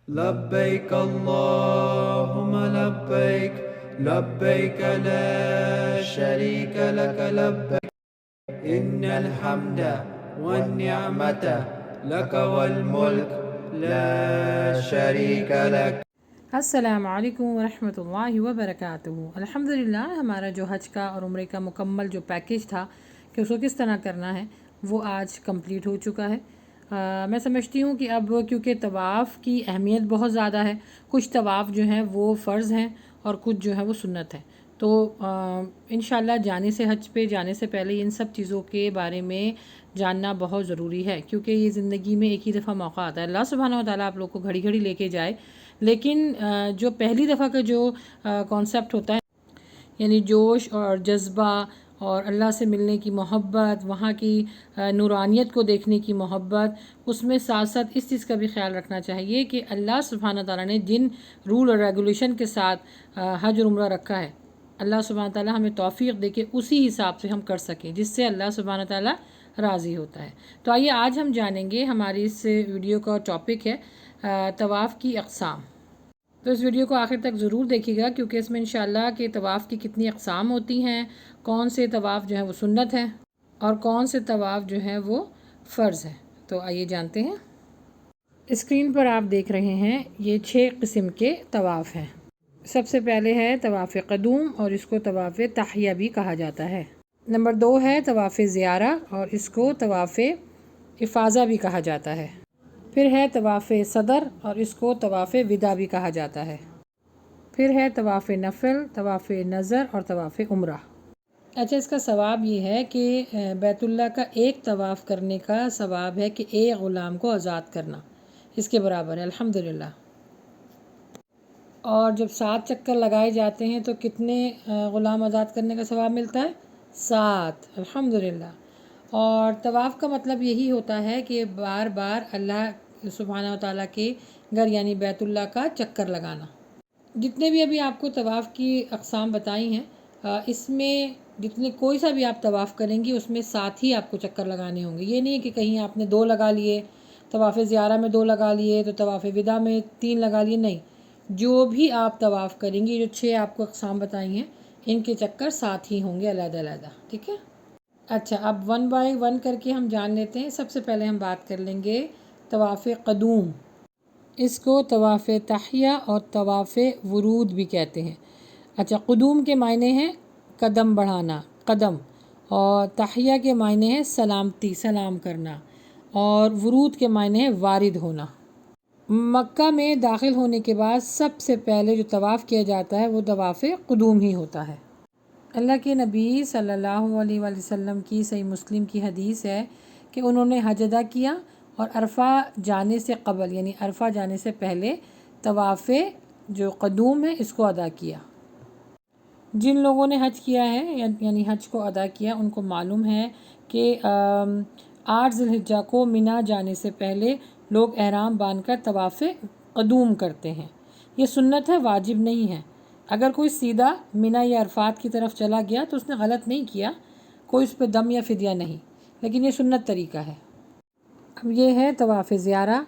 لبيك اللهم لبيك لبيك لا شريك لك لبيك إن الحمد والنعمة لك والملك لا شريك لك۔ السلام علیکم ورحمۃ اللہ وبرکاتہ۔ الحمدللہ ہمارا جو حج کا اور عمرے کا مکمل جو پیکیج تھا کہ اس کو کس طرح کرنا ہے وہ آج کمپلیٹ ہو چکا ہے۔ میں سمجھتی ہوں کہ اب کیونکہ طواف کی اہمیت بہت زیادہ ہے، کچھ طواف جو ہیں وہ فرض ہیں اور کچھ جو ہے وہ سنت ہے، تو انشاءاللہ جانے سے حج پہ جانے سے پہلے ان سب چیزوں کے بارے میں جاننا بہت ضروری ہے، کیونکہ یہ زندگی میں ایک ہی دفعہ موقع آتا ہے۔ اللہ سبحانہ و تعالیٰ آپ لوگ کو گھڑی گھڑی لے کے جائے، لیکن جو پہلی دفعہ کا جو کانسیپٹ ہوتا ہے، یعنی جوش اور جذبہ اور اللہ سے ملنے کی محبت، وہاں کی نورانیت کو دیکھنے کی محبت، اس میں ساتھ ساتھ اس چیز کا بھی خیال رکھنا چاہیے کہ اللہ سبحانہ تعالیٰ نے جن رول اور ریگولیشن کے ساتھ حج اور عمرہ رکھا ہے، اللہ سبحانہ تعالیٰ ہمیں توفیق دے کے اسی حساب سے ہم کر سکیں جس سے اللہ سبحانہ تعالیٰ راضی ہوتا ہے۔ تو آئیے آج ہم جانیں گے، ہماری اس ویڈیو کا ٹاپک ہے طواف کی اقسام۔ تو اس ویڈیو کو آخر تک ضرور دیکھیے گا، کیونکہ اس میں انشاءاللہ کہ طواف کی کتنی اقسام ہوتی ہیں، کون سے طواف جو ہیں وہ سنت ہیں اور کون سے طواف جو ہیں وہ فرض ہیں۔ تو آئیے جانتے ہیں۔ اسکرین پر آپ دیکھ رہے ہیں یہ 6 قسم کے طواف ہیں۔ سب سے پہلے ہے طواف قدوم اور اس کو طواف تحیہ بھی کہا جاتا ہے۔ نمبر 2 ہے طواف زیارہ اور اس کو طواف افاضہ بھی کہا جاتا ہے۔ پھر ہے طواف صدر اور اس کو طواف وداع بھی کہا جاتا ہے۔ پھر ہے طواف نفل، طواف نظر اور طواف عمرہ۔ اچھا، اس کا ثواب یہ ہے کہ بیت اللہ کا ایک طواف کرنے کا ثواب ہے کہ ایک غلام کو آزاد کرنا، اس کے برابر ہے الحمدللہ۔ اور جب 7 چکر لگائے جاتے ہیں تو کتنے غلام آزاد کرنے کا ثواب ملتا ہے؟ 7، الحمدللہ۔ اور طواف کا مطلب یہی ہوتا ہے کہ بار بار اللہ سبحانہ و تعالیٰ کے گھر یعنی بیت اللہ کا چکر لگانا۔ جتنے بھی ابھی آپ کو طواف کی اقسام بتائی ہیں، اس میں جتنے کوئی سا بھی آپ طواف کریں گی اس میں 7 ہی آپ کو چکر لگانے ہوں گے۔ یہ نہیں کہ کہیں آپ نے 2 لگا لیے، طواف زیارہ میں 2 لگا لیے تو طواف وداع میں 3 لگا لیے، نہیں، جو بھی آپ طواف کریں گی، جو 6 آپ کو اقسام بتائی ہیں، ان کے چکر 7 ہی ہوں گے علیحدہ علیحدہ، ٹھیک ہے؟ اچھا، اب 1 بائی 1 کر کے ہم جان لیتے ہیں۔ سب سے پہلے ہم بات کر لیں گے طواف قدوم، اس کو طواف تحیہ اور طواف ورود بھی کہتے ہیں۔ اچھا، قدوم کے معنی ہیں قدم بڑھانا، قدم، اور تحیہ کے معنی ہیں سلامتی، سلام کرنا، اور ورود کے معنی ہیں وارد ہونا۔ مکہ میں داخل ہونے کے بعد سب سے پہلے جو طواف کیا جاتا ہے وہ طواف قدوم ہی ہوتا ہے۔ اللہ کے نبی صلی اللہ علیہ وآلہ وسلم کی صحیح مسلم کی حدیث ہے کہ انہوں نے حج ادا کیا اور عرفہ جانے سے قبل یعنی عرفہ جانے سے پہلے طواف جو قدوم ہے اس کو ادا کیا۔ جن لوگوں نے حج کیا ہے یعنی حج کو ادا کیا، ان کو معلوم ہے کہ 8 ذی الحجہ کو منا جانے سے پہلے لوگ احرام باندھ کر طواف قدوم کرتے ہیں۔ یہ سنت ہے، واجب نہیں ہے۔ اگر کوئی سیدھا منا یا عرفات کی طرف چلا گیا تو اس نے غلط نہیں کیا، کوئی اس پہ دم یا فدیہ نہیں، لیکن یہ سنت طریقہ ہے۔ اب یہ ہے طواف زیارہ،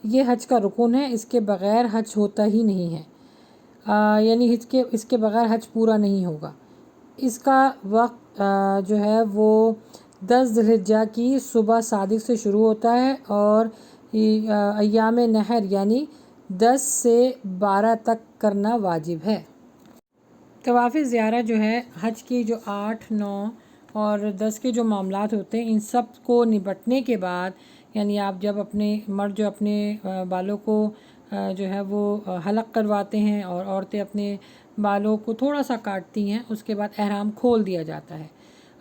یہ حج کا رکن ہے، اس کے بغیر حج ہوتا ہی نہیں ہے، یعنی اس کے بغیر حج پورا نہیں ہوگا۔ اس کا وقت جو ہے وہ 10 ذی الحجہ کی صبح صادق سے شروع ہوتا ہے اور ایام نحر یعنی 10 سے 12 تک کرنا واجب ہے۔ طواف زیارہ جو ہے حج کی جو 8، 9 اور 10 کے جو معاملات ہوتے ہیں، ان سب کو نپٹنے کے بعد، یعنی آپ جب اپنے مرد جو اپنے بالوں کو جو ہے وہ حلق کرواتے ہیں اور عورتیں اپنے بالوں کو تھوڑا سا کاٹتی ہیں، اس کے بعد احرام کھول دیا جاتا ہے۔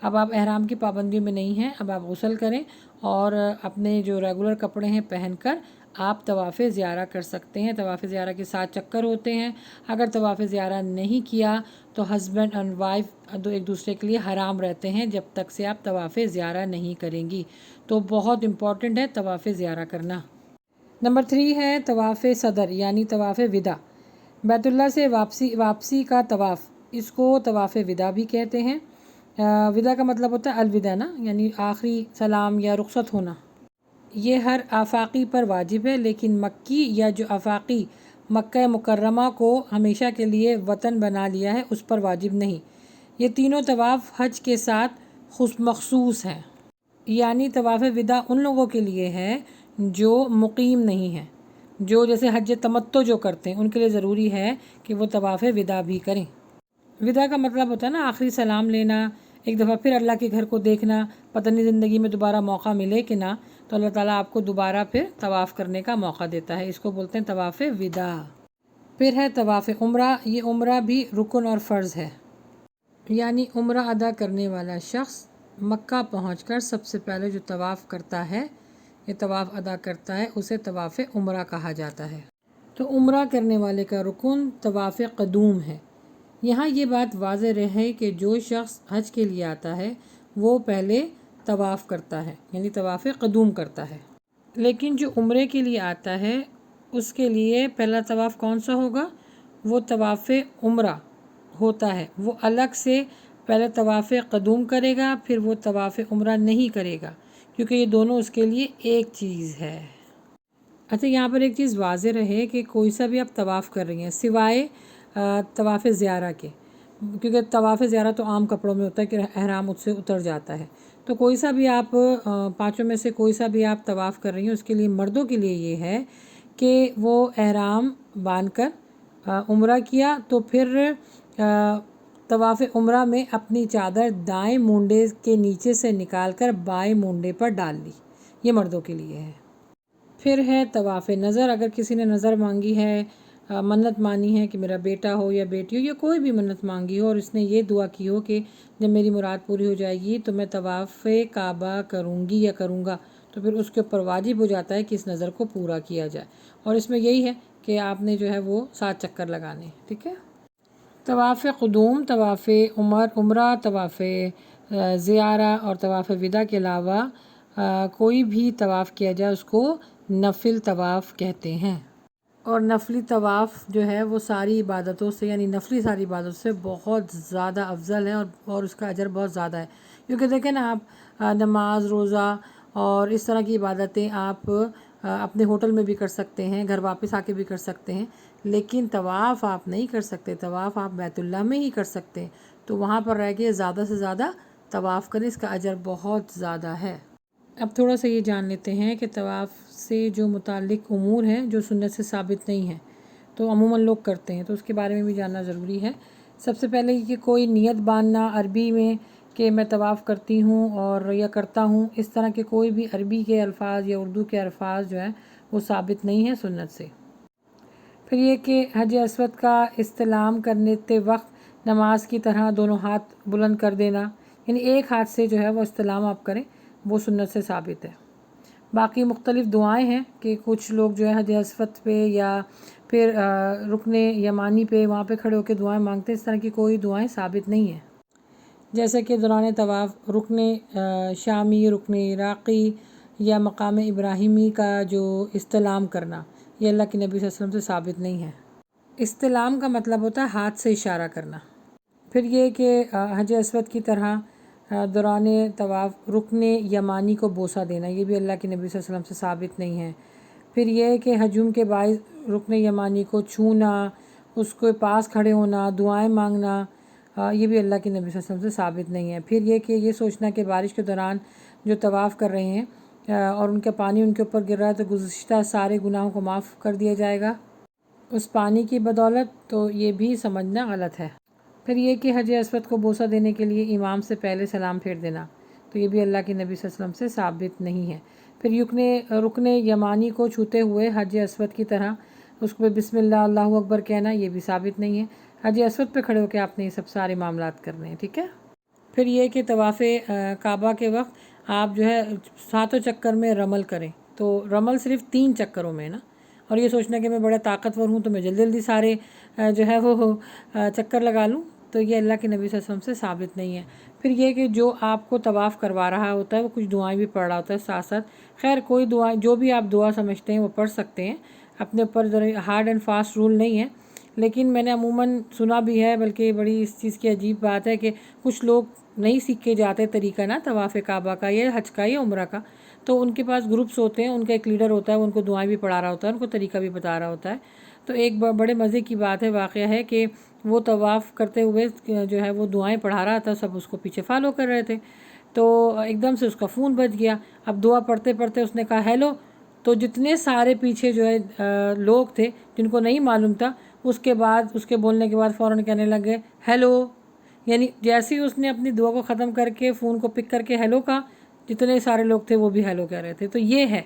اب آپ احرام کی پابندی میں نہیں ہیں، اب آپ غسل کریں اور اپنے جو ریگولر کپڑے ہیں پہن کر آپ طواف زیارہ کر سکتے ہیں۔ طواف زیارہ کے 7 چکر ہوتے ہیں۔ اگر طواف زیارہ نہیں کیا تو ہسبینڈ اینڈ وائف ایک دوسرے کے لیے حرام رہتے ہیں جب تک سے آپ طواف زیارہ نہیں کریں گی، تو بہت امپورٹنٹ ہے طواف زیارہ کرنا۔ نمبر 3 ہے طواف صدر یعنی طواف وداع، بیت اللہ سے واپسی کا طواف، اس کو طواف وداع بھی کہتے ہیں۔ وداع کا مطلب ہوتا ہے الوداع نا، یعنی آخری سلام یا رخصت ہونا۔ یہ ہر آفاقی پر واجب ہے، لیکن مکی یا جو آفاقی مکہ مکرمہ کو ہمیشہ کے لیے وطن بنا لیا ہے اس پر واجب نہیں۔ یہ تینوں طواف حج کے ساتھ مخصوص ہیں، یعنی طواف وداع ان لوگوں کے لیے ہے جو مقیم نہیں ہیں، جو جیسے حج تمتع جو کرتے ہیں ان کے لیے ضروری ہے کہ وہ طواف وداع بھی کریں۔ وداع کا مطلب ہوتا ہے نا آخری سلام لینا، ایک دفعہ پھر اللہ کے گھر کو دیکھنا، پتہ نہیں زندگی میں دوبارہ موقع ملے کہ نہ، تو اللہ تعالیٰ آپ کو دوبارہ پھر طواف کرنے کا موقع دیتا ہے، اس کو بولتے ہیں طواف وداع۔ پھر ہے طواف عمرہ، یہ عمرہ بھی رکن اور فرض ہے، یعنی عمرہ ادا کرنے والا شخص مکہ پہنچ کر سب سے پہلے جو طواف کرتا ہے، یہ طواف ادا کرتا ہے، اسے طواف عمرہ کہا جاتا ہے۔ تو عمرہ کرنے والے کا رکن طواف قدوم ہے۔ یہاں یہ بات واضح رہے کہ جو شخص حج کے لیے آتا ہے وہ پہلے طواف کرتا ہے، یعنی طواف قدوم کرتا ہے، لیکن جو عمرے کے لیے آتا ہے اس کے لیے پہلا طواف کون سا ہوگا؟ وہ طواف عمرہ ہوتا ہے، وہ الگ سے پہلے طواف قدوم کرے گا، پھر وہ طواف عمرہ نہیں کرے گا، کیونکہ یہ دونوں اس کے لیے ایک چیز ہے۔ اچھا، یہاں پر ایک چیز واضح رہے کہ کوئی سا بھی آپ طواف کر رہی ہیں سوائے طواف زیارہ کے، کیونکہ طواف زیارہ تو عام کپڑوں میں ہوتا ہے کہ احرام اس سے اتر جاتا ہے، تو کوئی سا بھی آپ پانچوں میں سے کوئی سا بھی آپ طواف کر رہی ہیں اس کے لیے مردوں کے لیے یہ ہے کہ وہ احرام باندھ کر عمرہ کیا تو پھر طواف عمرہ میں اپنی چادر دائیں مونڈے کے نیچے سے نکال کر بائیں مونڈے پر ڈال لی، یہ مردوں کے لیے ہے۔ پھر ہے طواف نظر، اگر کسی نے نظر مانگی ہے، منت مانی ہے کہ میرا بیٹا ہو یا بیٹی ہو یا کوئی بھی منت مانگی ہو اور اس نے یہ دعا کی ہو کہ جب میری مراد پوری ہو جائے گی تو میں طواف کعبہ کروں گی یا کروں گا، تو پھر اس کے اوپر واجب ہو جاتا ہے کہ اس نظر کو پورا کیا جائے، اور اس میں یہی ہے کہ آپ نے جو ہے وہ 7 چکر لگانے، ٹھیک ہے۔ طواف قدوم، طواف عمرہ، طواف زیارہ اور طواف وداع کے علاوہ کوئی بھی طواف کیا جائے اس کو نفل طواف کہتے ہیں، اور نفلی طواف جو ہے وہ ساری عبادتوں سے، یعنی نفلی ساری عبادتوں سے بہت زیادہ افضل ہے اور اس کا اجر بہت زیادہ ہے، کیونکہ دیکھیں نا آپ نماز، روزہ اور اس طرح کی عبادتیں آپ اپنے ہوٹل میں بھی کر سکتے ہیں، گھر واپس آ کے بھی کر سکتے ہیں، لیکن طواف آپ نہیں کر سکتے، طواف آپ بیت اللہ میں ہی کر سکتے ہیں، تو وہاں پر رہ کے زیادہ سے زیادہ طواف کریں، اس کا اجر بہت زیادہ ہے۔ اب تھوڑا سا یہ جان لیتے ہیں کہ طواف سے جو متعلق امور ہیں جو سنت سے ثابت نہیں ہیں تو عموماً لوگ کرتے ہیں، تو اس کے بارے میں بھی جاننا ضروری ہے۔ سب سے پہلے کہ کوئی نیت باندھنا عربی میں کہ میں طواف کرتی ہوں اور یا کرتا ہوں، اس طرح کے کوئی بھی عربی کے الفاظ یا اردو کے الفاظ جو ہیں وہ ثابت نہیں ہیں سنت سے۔ پھر یہ کہ حج اسود کا استلام کرنے وقت نماز کی طرح دونوں ہاتھ بلند کر دینا، یعنی ایک ہاتھ سے جو ہے وہ استلام آپ کریں، وہ سنت سے ثابت ہے۔ باقی مختلف دعائیں ہیں کہ کچھ لوگ جو ہے حج اسود پہ یا پھر رکن یمانی پہ وہاں پہ کھڑے ہو کے دعائیں مانگتے ہیں، اس طرح کی کوئی دعائیں ثابت نہیں ہیں، جیسے کہ دوران طواف رکن شامی، رکن عراقی یا مقام ابراہیمی کا جو استلام کرنا، یہ اللہ کے نبی صلی اللہ علیہ وسلم سے ثابت نہیں ہے۔ استلام کا مطلب ہوتا ہے ہاتھ سے اشارہ کرنا۔ پھر یہ کہ حج اسود کی طرح دوران طواف رکن یمانی کو بوسہ دینا، یہ بھی اللہ کے نبی صلی اللہ علیہ وسلم سے ثابت نہیں ہے۔ پھر یہ کہ ہجوم کے باعث رکن یمانی کو چھونا، اس کے پاس کھڑے ہونا، دعائیں مانگنا، یہ بھی اللہ کے نبی صلی اللہ علیہ وسلم سے ثابت نہیں ہے۔ پھر یہ کہ یہ سوچنا کہ بارش کے دوران جو طواف کر رہے ہیں اور ان کا پانی ان کے اوپر گر رہا ہے تو گزشتہ سارے گناہوں کو معاف کر دیا جائے گا اس پانی کی بدولت، تو یہ بھی سمجھنا غلط ہے۔ پھر یہ کہ حج اسود کو بوسہ دینے کے لیے امام سے پہلے سلام پھیر دینا، تو یہ بھی اللہ کے نبی صلی اللہ علیہ وسلم سے ثابت نہیں ہے۔ پھر رکن یمانی کو چھوتے ہوئے حج اسود کی طرح اس کو بسم اللہ اللہ اکبر کہنا، یہ بھی ثابت نہیں ہے۔ حج اسود پہ کھڑے ہو کے آپ نے یہ سب سارے معاملات کرنے ہیں، ٹھیک ہے۔ پھر یہ کہ طواف کعبہ کے وقت آپ جو ہے 7 چکر میں رمل کریں، تو رمل صرف 3 چکروں میں نا، اور یہ سوچنا کہ میں بڑا طاقتور ہوں تو میں جلدی جلدی سارے جو ہے وہ چکر لگا لوں، تو یہ اللہ کے نبی صلی اللہ علیہ وسلم سے ثابت نہیں ہے۔ پھر یہ کہ جو آپ کو طواف کروا رہا ہوتا ہے وہ کچھ دعائیں بھی پڑھ رہا ہوتا ہے ساتھ ساتھ، خیر کوئی دعائیں جو بھی آپ دعا سمجھتے ہیں وہ پڑھ سکتے ہیں، اپنے اوپر ہارڈ اینڈ فاسٹ رول نہیں ہے، لیکن میں نے عموماً سنا بھی ہے، بلکہ بڑی اس چیز کی عجیب بات ہے کہ کچھ لوگ نہیں سیکھ کے جاتے طریقہ نا طواف کعبہ کا یا حج کا یا عمرہ کا، تو ان کے پاس گروپس ہوتے ہیں، ان کا ایک لیڈر ہوتا ہے، وہ ان کو دعائیں بھی پڑھا رہا ہوتا ہے، ان کو طریقہ بھی بتا رہا ہوتا ہے۔ تو ایک بڑے مزے کی بات ہے، واقعہ ہے کہ وہ طواف کرتے ہوئے جو ہے وہ دعائیں پڑھا رہا تھا، سب اس کو پیچھے فالو کر رہے تھے، تو ایک دم سے اس کا فون بج گیا۔ اب دعا پڑھتے پڑھتے اس نے کہا ہیلو، تو جتنے سارے پیچھے جو ہے لوگ تھے جن کو نہیں معلوم تھا، اس کے بعد اس کے بولنے کے بعد فوراً کہنے لگے ہیلو، یعنی جیسے ہی اس نے اپنی دعا کو ختم کر کے فون کو پک کر کے ہیلو کہا، جتنے سارے لوگ تھے وہ بھی ہیلو کہہ رہے تھے۔ تو یہ ہے،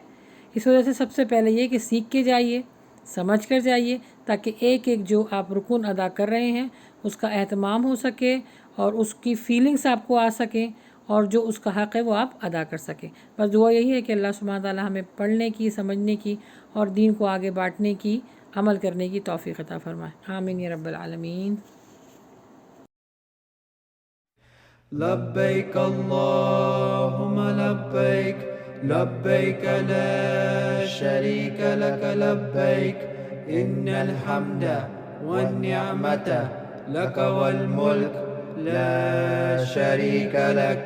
اس وجہ سے سب سے پہلے یہ کہ سیکھ کے جائیے، سمجھ کر جائیے، تاکہ ایک ایک جو آپ رکن ادا کر رہے ہیں اس کا اہتمام ہو سکے اور اس کی فیلنگس آپ کو آ سکیں، اور جو اس کا حق ہے وہ آپ ادا کر سکیں۔ بس دعا یہی ہے کہ اللہ سبحانہ تعالیٰ ہمیں پڑھنے کی، سمجھنے کی اور دین کو آگے بانٹنے کی، عمل کرنے کی توفیق عطا فرمائے۔ آمین یا رب العالمین۔ لبيك اللهم لبيك، لبيك لا شريك لك لبيك، إن الحمد والنعمة لك والملك لا شريك لك.